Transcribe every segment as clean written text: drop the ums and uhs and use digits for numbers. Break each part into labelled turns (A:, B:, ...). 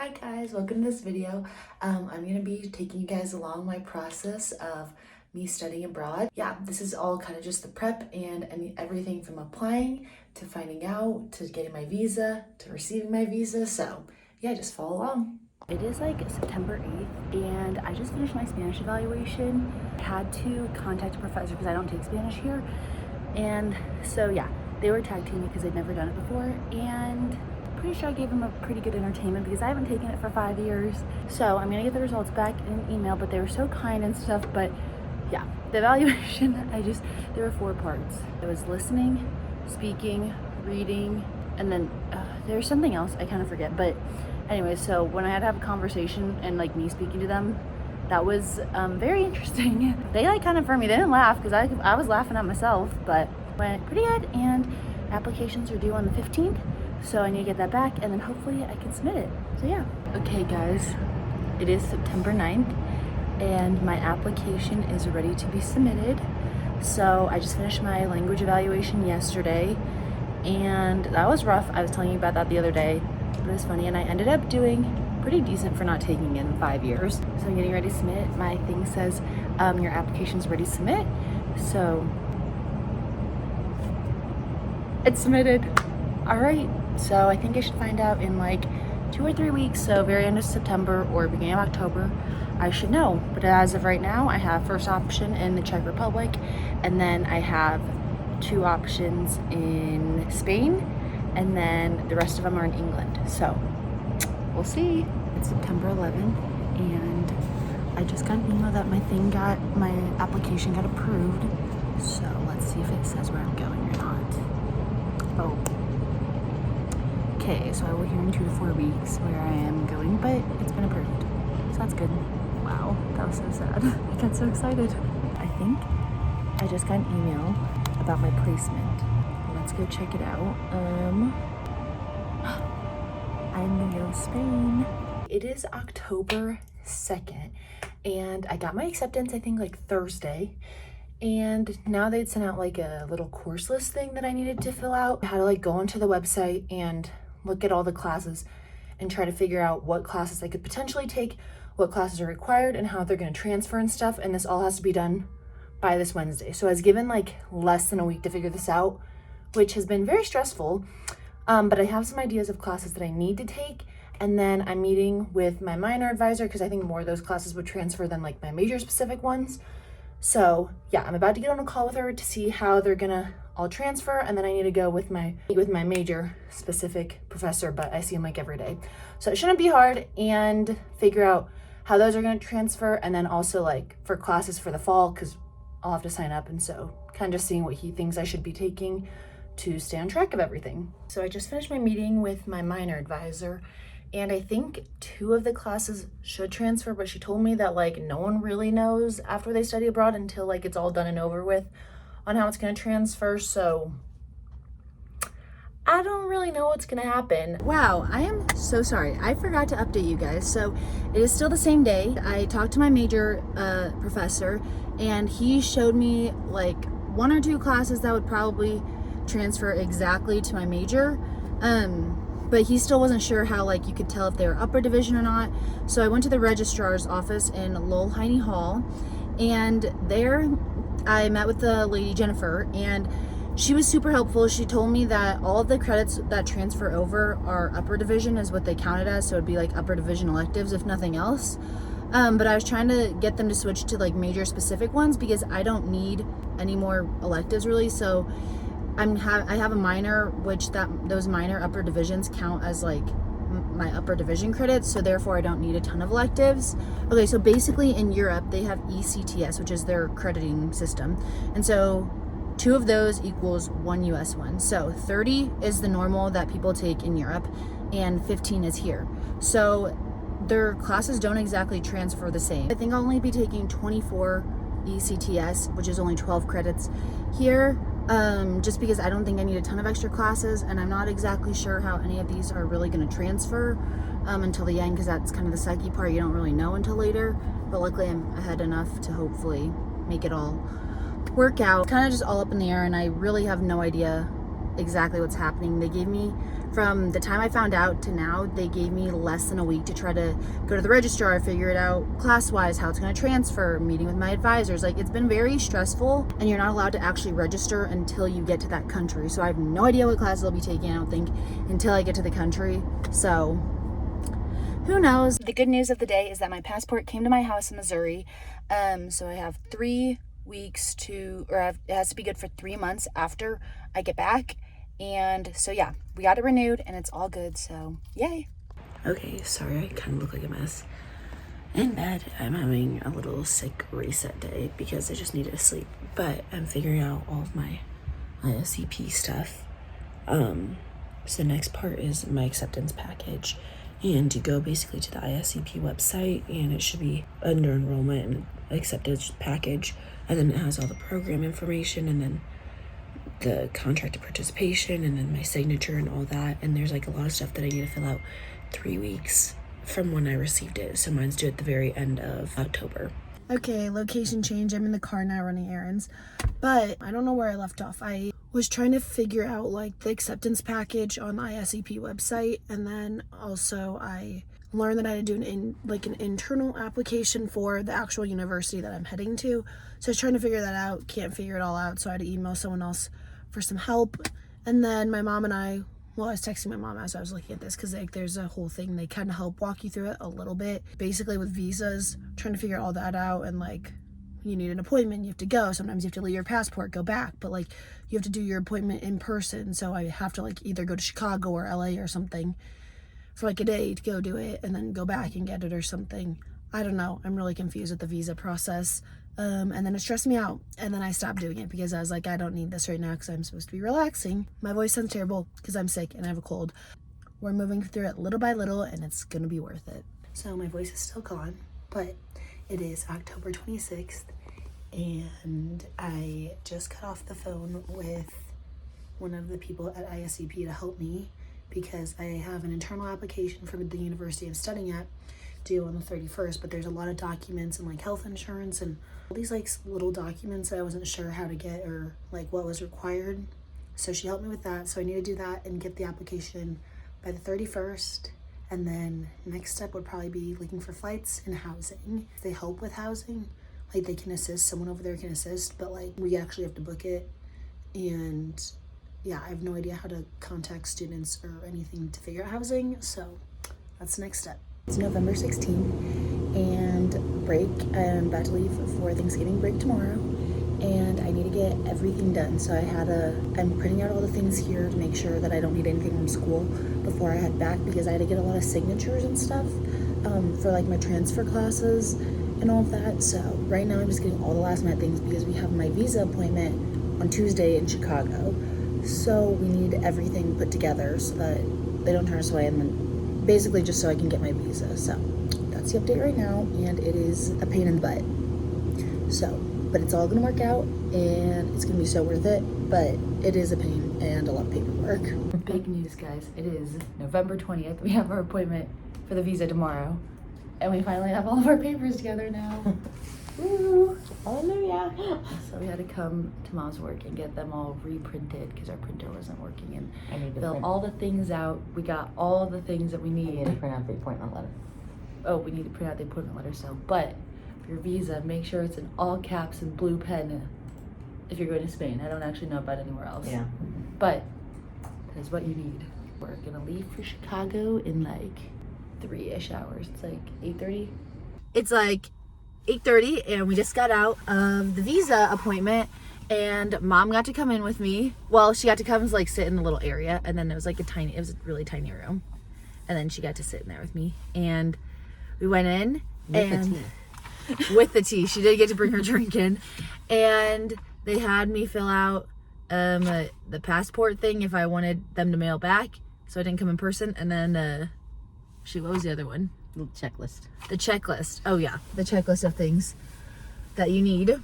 A: Hi guys, welcome to this video. I'm going to be taking you guys along my process of me studying abroad. Yeah, this is all kind of just the prep and everything from applying to finding out to getting my visa to receiving my visa. So yeah, just follow along. It is like September 8th and I just finished my Spanish evaluation. I had to contact a professor because I don't take Spanish here. And so yeah, they were tag teaming me because they'd never done it before, and pretty sure I gave them a pretty good entertainment because I haven't taken it for 5 years. So I'm gonna get the results back in an email, but they were so kind and stuff. But yeah, the evaluation, there were 4 parts. It was listening, speaking, reading, and then there's something else, I kind of forget. But anyway, so when I had to have a conversation and like me speaking to them, that was very interesting. They like kind of for me, they didn't laugh because I was laughing at myself, but went pretty good. And applications are due on the 15th. So I need to get that back and then hopefully I can submit it. So yeah. Okay guys, it is September 9th and my application is ready to be submitted. So I just finished my language evaluation yesterday and that was rough. I was telling you about that the other day, but it was funny, and I ended up doing pretty decent for not taking it in 5 years. So I'm getting ready to submit. My thing says your application's ready to submit. So it's submitted. All right. So I think I should find out in like 2 or 3 weeks. So very end of September or beginning of October, I should know. But as of right now, I have first option in the Czech Republic, and then I have 2 options in Spain, and then the rest of them are in England. So we'll see. It's September 11th, and I just got an email that my application got approved. So let's see if it says where I'm going or not. Oh. Okay, so I will hear in 2 to 4 weeks where I am going, but it's been approved. So that's good. Wow, that was so sad. I got so excited. I think I just got an email about my placement. Let's go check it out. I'm gonna go to Spain. It is October 2nd, and I got my acceptance, I think like Thursday. And now they'd sent out like a little course list thing that I needed to fill out. I had to like go onto the website and look at all the classes and try to figure out what classes I could potentially take, what classes are required, and how they're going to transfer and stuff. And this all has to be done by this Wednesday. So I was given like less than a week to figure this out, which has been very stressful. But I have some ideas of classes that I need to take. And then I'm meeting with my minor advisor because I think more of those classes would transfer than like my major specific ones. So yeah, I'm about to get on a call with her to see how they're gonna all transfer, and then I need to go with my major specific professor, but I see him like every day. So it shouldn't be hard, and figure out how those are gonna transfer, and then also like for classes for the fall, because I'll have to sign up, and so kind of just seeing what he thinks I should be taking to stay on track of everything. So I just finished my meeting with my minor advisor, and I think 2 of the classes should transfer, but she told me that like no one really knows after they study abroad until like it's all done and over with on how it's going to transfer. So I don't really know what's going to happen. Wow, I am so sorry. I forgot to update you guys. So it is still the same day. I talked to my major professor, and he showed me like 1 or 2 classes that would probably transfer exactly to my major. But he still wasn't sure how like you could tell if they were upper division or not. So I went to the registrar's office in Lowell Hall, and there I met with the lady Jennifer, and she was super helpful. She told me that all of the credits that transfer over are upper division is what they counted as, so it'd be like upper division electives if nothing else. But I was trying to get them to switch to like major specific ones because I don't need any more electives really. So I have a minor, which those minor upper divisions count as like my upper division credits, so therefore I don't need a ton of electives. Okay, so basically in Europe they have ECTS, which is their crediting system, and so 2 of those equals 1 US one. So 30 is the normal that people take in Europe, and 15 is here. So their classes don't exactly transfer the same. I think I'll only be taking 24 ECTS, which is only 12 credits here. Just because I don't think I need a ton of extra classes, and I'm not exactly sure how any of these are really going to transfer until the end, because that's kind of the sucky part. You don't really know until later, but luckily I'm ahead enough to hopefully make it all work out. Kind of just all up in the air, and I really have no idea exactly what's happening. They gave me from the time I found out to now, they gave me less than a week to try to go to the registrar, figure it out class-wise, how it's going to transfer, meeting with my advisors. Like, it's been very stressful, and you're not allowed to actually register until you get to that country. So I have no idea what classes I'll be taking, I don't think, until I get to the country. So who knows? The good news of the day is that my passport came to my house in Missouri. So I have 3 weeks to, it has to be good for 3 months after I get back. And so yeah, we got it renewed and it's all good, so yay. Okay, sorry I kind of look like a mess. In bed, I'm having a little sick reset day because I just needed to sleep. But I'm figuring out all of my ISEP stuff. So the next part is my acceptance package. And you go basically to the ISEP website and it should be under enrollment and acceptance package. And then it has all the program information and then the contract of participation and then my signature and all that. And there's like a lot of stuff that I need to fill out 3 weeks from when I received it. So mine's due at the very end of October. Okay, location change. I'm in the car now running errands, but I don't know where I left off. I was trying to figure out like the acceptance package on the ISEP website, and then also I learned that I had to do an internal application for the actual university that I'm heading to. So I was trying to figure that out, can't figure it all out, so I had to email someone else for some help. And then my mom and I was texting my mom as I was looking at this because like there's a whole thing, they kind of help walk you through it a little bit, basically with visas, trying to figure all that out. And like, you need an appointment, you have to go, sometimes you have to leave your passport, go back, but like you have to do your appointment in person. So I have to like either go to Chicago or LA or something for like a day to go do it and then go back and get it or something. I don't know, I'm really confused with the visa process. And then it stressed me out, and then I stopped doing it because I was like, I don't need this right now because I'm supposed to be relaxing. My voice sounds terrible because I'm sick and I have a cold. We're moving through it little by little and it's gonna be worth it. So my voice is still gone, but it is October 26th and I just got off the phone with one of the people at ISEP to help me because I have an internal application for the university I'm studying at due on the 31st, but there's a lot of documents and like health insurance and all these like little documents that I wasn't sure how to get or like what was required. So she helped me with that. So I need to do that and get the application by the 31st. And then next step would probably be looking for flights and housing. If they help with housing, like they can assist, someone over there can assist, but like we actually have to book it. And yeah, I have no idea how to contact students or anything to figure out housing. So that's the next step. It's November 16th and break. I'm about to leave for Thanksgiving break tomorrow and I need to get everything done. So I'm printing out all the things here to make sure that I don't need anything from school before I head back because I had to get a lot of signatures and stuff for like my transfer classes and all of that. So right now I'm just getting all the last minute things because we have my visa appointment on Tuesday in Chicago. So we need everything put together so that they don't turn us away, and then basically just so I can get my visa. So that's the update right now, and it is a pain in the butt. So, but it's all gonna work out and it's gonna be so worth it, but it is a pain and a lot of paperwork. Big news, guys. It is November 20th. We have our appointment for the visa tomorrow and we finally have all of our papers together now. Woo! Hallelujah! So we had to come to Mom's work and get them all reprinted because our printer wasn't working, and
B: I need to
A: fill all the things out. We got all the things that we need.
B: I need to print out the appointment letter.
A: Oh, we need to print out the appointment letter still. But for your visa, make sure it's in all caps and blue pen if you're going to Spain. I don't actually know about anywhere else.
B: Yeah.
A: But that is what you need. We're gonna leave for Chicago in like 3-ish hours. It's like 8:30. It's like 8:30 and we just got out of the visa appointment and Mom got to come in with me. Well, she got to come and like sit in the little area, and then it was like it was a really tiny room, and then she got to sit in there with me and we went in with the tea. She did get to bring her drink in, and they had me fill out the passport thing if I wanted them to mail back, so I didn't come in person. And then what was the other one?
B: The checklist.
A: The checklist. Oh yeah, the checklist of things that you need.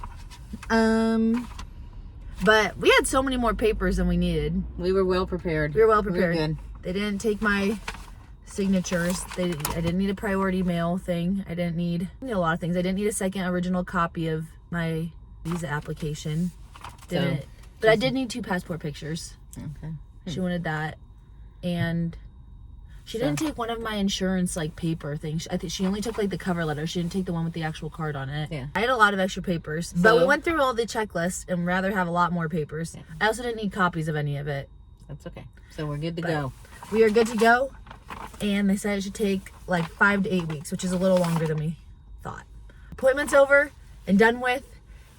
A: But we had so many more papers than we needed.
B: We were well prepared.
A: We were well prepared.
B: We were good.
A: They didn't take my signatures. I didn't need a priority mail thing. I didn't need a lot of things. I didn't need a second original copy of my visa application. But I did need 2 passport pictures.
B: Okay.
A: She wanted that.
B: and
A: she didn't take one of my insurance like paper things. I think she only took like the cover letter. She didn't take the one with the actual card on it.
B: Yeah.
A: I had a lot of extra papers, but we went through all the checklists and rather have a lot more papers. Yeah. I also didn't need copies of any of it.
B: That's okay. So we're good to go.
A: We are good to go, and they said it should take like 5 to 8 weeks, which is a little longer than we thought. Appointment's over and done with,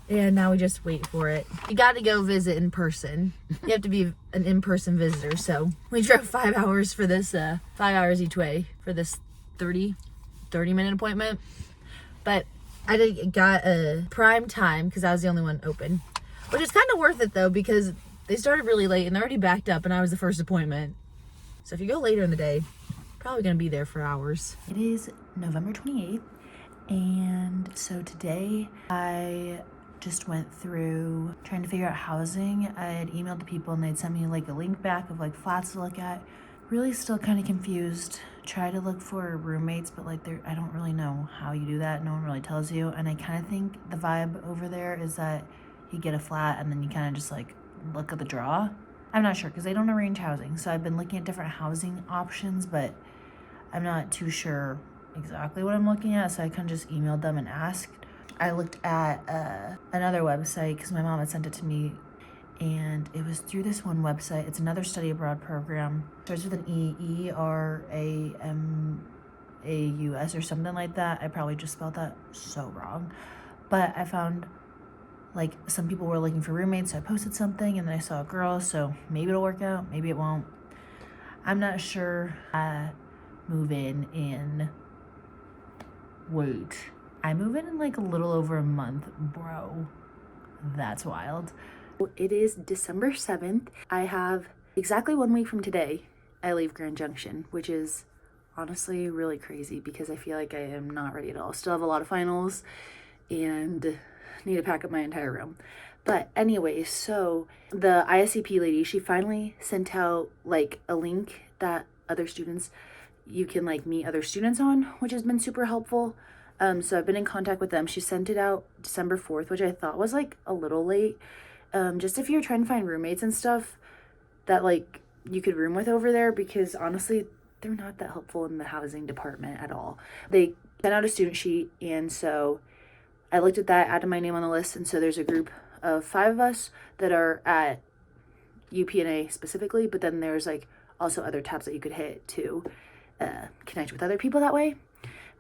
A: and now we just wait for it. You got to go visit in person. You have to be an in-person visitor, so we drove 5 hours for this, 5 hours each way for this 30-minute appointment. But I got a prime time because I was the only one open, which is kind of worth it though, because they started really late and they're already backed up and I was the first appointment. So if you go later in the day, probably gonna be there for hours. It is November 28th, and so today I just went through trying to figure out housing. I had emailed the people and they'd sent me like a link back of like flats to look at. Really still kind of confused. Try to look for roommates, but like I don't really know how you do that. No one really tells you. And I kind of think the vibe over there is that you get a flat and then you kind of just like look at the draw. I'm not sure because they don't arrange housing. So I've been looking at different housing options, but I'm not too sure exactly what I'm looking at. So I kind of just emailed them and asked. I looked at another website because my mom had sent it to me, and it was through this one website. It's another study abroad program. It starts with an EERAMAUS or something like that. I probably just spelled that so wrong. But I found like some people were looking for roommates, so I posted something and then I saw a girl, so maybe it'll work out, maybe it won't. I'm not sure. I move in like a little over a month, bro. That's wild. It is December 7th. I have exactly 1 week from today, I leave Grand Junction, which is honestly really crazy because I feel like I am not ready at all. Still have a lot of finals and need to pack up my entire room. But anyway, so the ISEP lady, she finally sent out like a link that other students, you can like meet other students on, which has been super helpful. So I've been in contact with them. She sent it out December 4th, which I thought was like a little late. Just if you're trying to find roommates and stuff that like you could room with over there, because honestly, they're not that helpful in the housing department at all. They sent out a student sheet, and so I looked at that, added my name on the list, and so there's a group of 5 of us that are at UPNA specifically, but then there's like also other tabs that you could hit to connect with other people that way.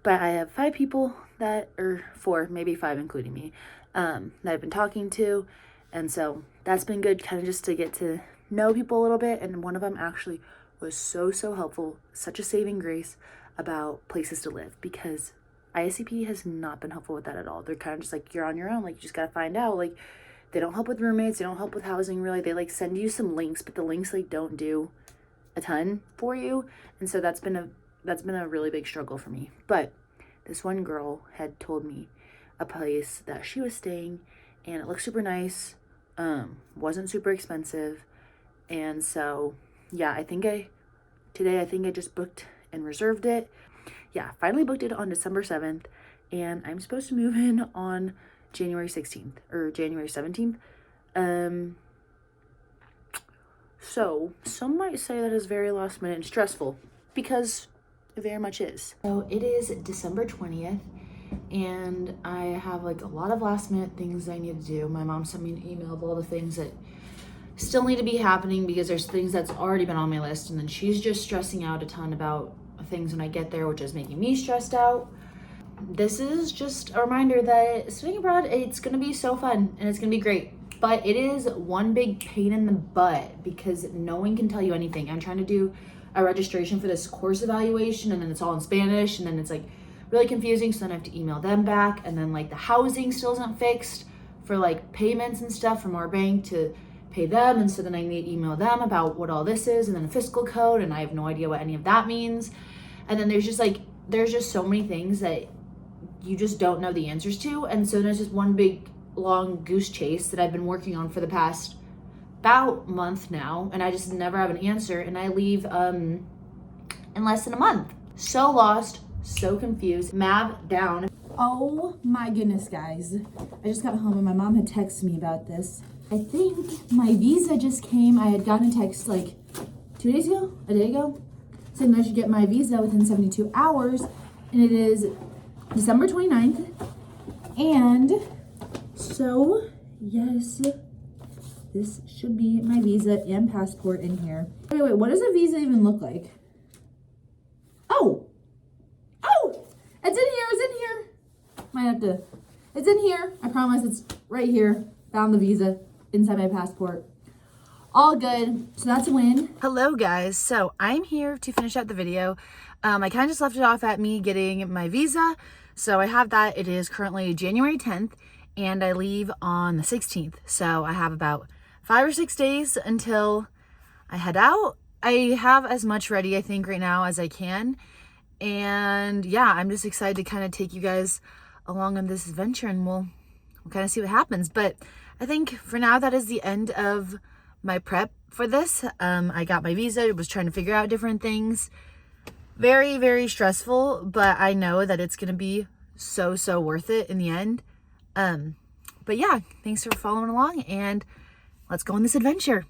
A: But I have 5 people or 4, maybe 5 including me, that I've been talking to. And so that's been good, kind of just to get to know people a little bit. And one of them actually was so helpful, such a saving grace about places to live, because ISCP has not been helpful with that at all. They're kind of just like, you're on your own. Like, you just got to find out. Like, they don't help with roommates. They don't help with housing, really. They like send you some links, but the links like don't do a ton for you. And so that's been a really big struggle for me. But this one girl had told me a place that she was staying, and it looked super nice, wasn't super expensive. And so yeah, I think I just booked and reserved it. Yeah, finally booked it on December 7th, and I'm supposed to move in on January 16th or January 17th. So some might say that is very last minute and stressful, because it very much is. So it is December 20th, and I have like a lot of last minute things I need to do. My mom sent me an email of all the things that still need to be happening, because there's things that's already been on my list, and then she's just stressing out a ton about things when I get there, which is making me stressed out. This is just a reminder that studying abroad, it's gonna be so fun and it's gonna be great, but it is one big pain in the butt because no one can tell you anything. I'm trying to do a registration for this course evaluation, and then it's all in Spanish, and then it's like really confusing, so then I have to email them back, and then like the housing still isn't fixed for like payments and stuff from our bank to pay them, and so then I need to email them about what all this is, and then a fiscal code, and I have no idea what any of that means. And then there's just so many things that you just don't know the answers to, and so there's just one big long goose chase that I've been working on for the past about month now, and I just never have an answer, and I leave in less than a month. So lost, so confused, mad down. Oh my goodness, guys. I just got home and my mom had texted me about this. I think my visa just came. I had gotten a text like 2 days ago, a day ago, saying that I should get my visa within 72 hours. And it is December 29th. And so, yes, this should be my visa and passport in here. Wait, what does a visa even look like? Oh, it's in here. Might have to, it's in here. I promise it's right here. Found the visa inside my passport. All good, so that's a win. Hello guys, so I'm here to finish out the video. I kind of just left it off at me getting my visa. So I have that. It is currently January 10th and I leave on the 16th. So I have about 5 or 6 days until I head out. I have as much ready, I think, right now as I can. And yeah, I'm just excited to kind of take you guys along on this adventure, and we'll kind of see what happens. But I think for now, that is the end of my prep for this. I got my visa, was trying to figure out different things. Very, very stressful, but I know that it's going to be so worth it in the end. But yeah, thanks for following along, and let's go on this adventure.